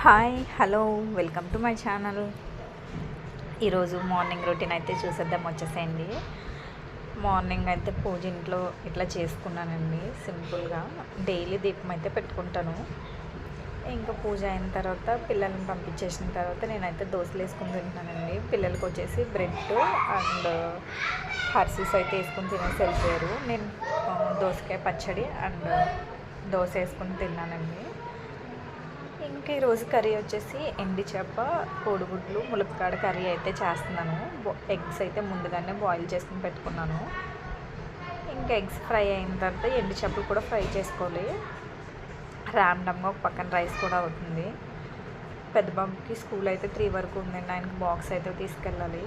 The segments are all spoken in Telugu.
Hi hello welcome to my channel. ఈరోజు మార్నింగ్ రొటీన్ అయితే చూసేద్దాం వచ్చేసేయండి. మార్నింగ్ అయితే పూజ ఇంట్లో ఇట్లా చేసుకున్నానండి. సింపుల్గా డైలీ దీపం అయితే పెట్టుకుంటాను. ఇంకా పూజ అయిన తర్వాత పిల్లల్ని పంపించేసిన తర్వాత నేనైతే దోశలు వేసుకుని తింటున్నానండి. పిల్లలకి వచ్చేసి బ్రెడ్ అండ్ హర్సీస్ అయితే వేసుకుని తినేసి వెళ్ళిపోయారు. నేను దోసకాయ పచ్చడి అండ్ దోశ వేసుకుని తిన్నానండి. ఇంకా ఈరోజు కర్రీ వచ్చేసి ఎండి చేప, కోడిగుడ్లు, ములక్కాడ కర్రీ అయితే చేస్తున్నాను. ఎగ్స్ అయితే ముందుగానే బాయిల్ చేసుకుని పెట్టుకున్నాను. ఇంకా ఎగ్స్ ఫ్రై అయిన తర్వాత ఎండి చేపలు కూడా ఫ్రై చేసుకోవాలి. ర్యాండమ్గా ఒక పక్కన రైస్ కూడా అవుతుంది. పెద్ద బాబుకి స్కూల్ అయితే 3 వరకు ఉందండి. ఆయనకి బాక్స్ అయితే తీసుకెళ్ళాలి.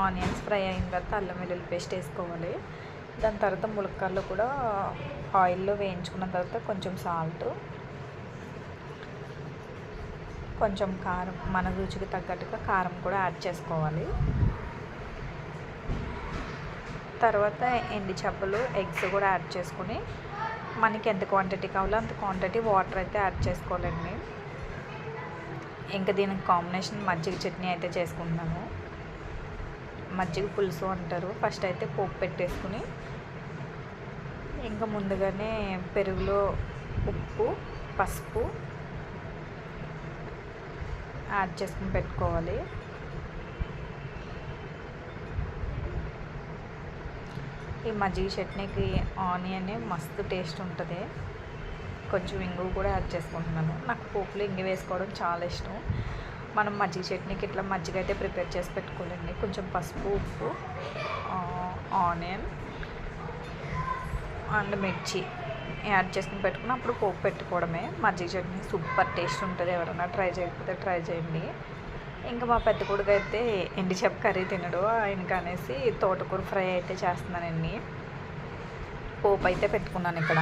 ఆనియన్స్ ఫ్రై అయిన తర్వాత అల్లం వెల్లుల్లి పేస్ట్ వేసుకోవాలి. దాని తర్వాత ములక్కాడలు కూడా ఆయిల్లో వేయించుకున్న తర్వాత కొంచెం సాల్ట్, కొంచెం కారం, మన రుచికి తగ్గట్టుగా కారం కూడా యాడ్ చేసుకోవాలి. తర్వాత ఎండి చేపలు, ఎగ్స్ కూడా యాడ్ చేసుకుని మనకి ఎంత క్వాంటిటీ కావాలో అంత క్వాంటిటీ వాటర్ అయితే యాడ్ చేసుకోవాలండి. ఇంకా దీనికి కాంబినేషన్ మజ్జిగ చట్నీ అయితే చేసుకుంటున్నాను. మజ్జిగ పులుసు అంటారు. ఫస్ట్ అయితే పోపు పెట్టేసుకుని ఇంకా ముందుగానే పెరుగులో ఉప్పు, పసుపు యాడ్ చేసుకుని పెట్టుకోవాలి. ఈ మజ్జిగ చట్నీకి ఆనియన్ మస్తు టేస్ట్ ఉంటుంది. కొంచెం ఇంగువ కూడా యాడ్ చేసుకుంటున్నాను. నాకు పోపులో ఇంగువ వేసుకోవడం చాలా ఇష్టం. మనం మజ్జిగ చట్నీకి ఇట్లా మజ్జిగ అయితే ప్రిపేర్ చేసి పెట్టుకోవాలండి. కొంచెం పసుపు, ఉప్పు, ఆనియన్ అండ్ మిర్చి యాడ్ చేసుకుని పెట్టుకుని అప్పుడు పోపు పెట్టుకోవడమే. మజ్జిగ చట్నీ సూపర్ టేస్ట్ ఉంటుంది. ఎవరైనా ట్రై చేయకపోతే ట్రై చేయండి. ఇంకా మా పెద్ద కొడుకు అయితే ఎండి చేప కర్రీ తినడు. ఆయనకి అనేసి తోటకూర ఫ్రై అయితే చేస్తున్నానండి. పోపు అయితే పెట్టుకున్నాను ఇక్కడ.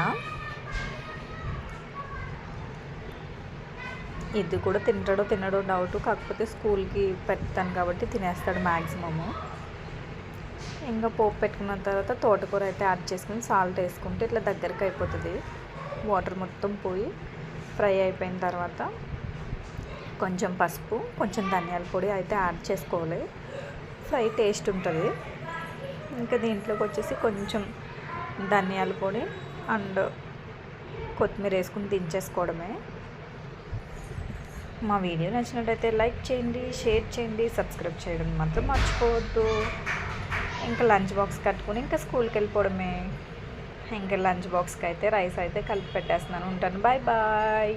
ఇది కూడా తినడో డౌట్. కాకపోతే స్కూల్కి పెడతాను కాబట్టి తినేస్తాడు మ్యాక్సిమము. ఇంకా పోపు పెట్టుకున్న తర్వాత తోటకూర అయితే యాడ్ చేసుకుని సాల్ట్ వేసుకుంటే ఇట్లా దగ్గరికి అయిపోతుంది. వాటర్ మొత్తం పోయి ఫ్రై అయిపోయిన తర్వాత కొంచెం పసుపు, కొంచెం ధనియాల పొడి అయితే యాడ్ చేసుకోవాలి. ఫ్రై టేస్ట్ ఉంటుంది. ఇంకా దీంట్లోకి వచ్చేసి కొంచెం ధనియాల పొడి అండ్ కొత్తిమీర వేసుకుని దించేసుకోవడమే. మా వీడియో నచ్చినట్టయితే లైక్ చేయండి, షేర్ చేయండి, సబ్స్క్రైబ్ చేయడం మాత్రం మర్చిపోవద్దు. ఇంకా లంచ్ బాక్స్ కట్టుకుని ఇంకా స్కూల్కి వెళ్ళిపోవడమే. ఇంకా లంచ్ బాక్స్కి అయితే రైస్ అయితే కలిపి పెట్టేస్తున్నాను. ఉంటాను. Bye bye.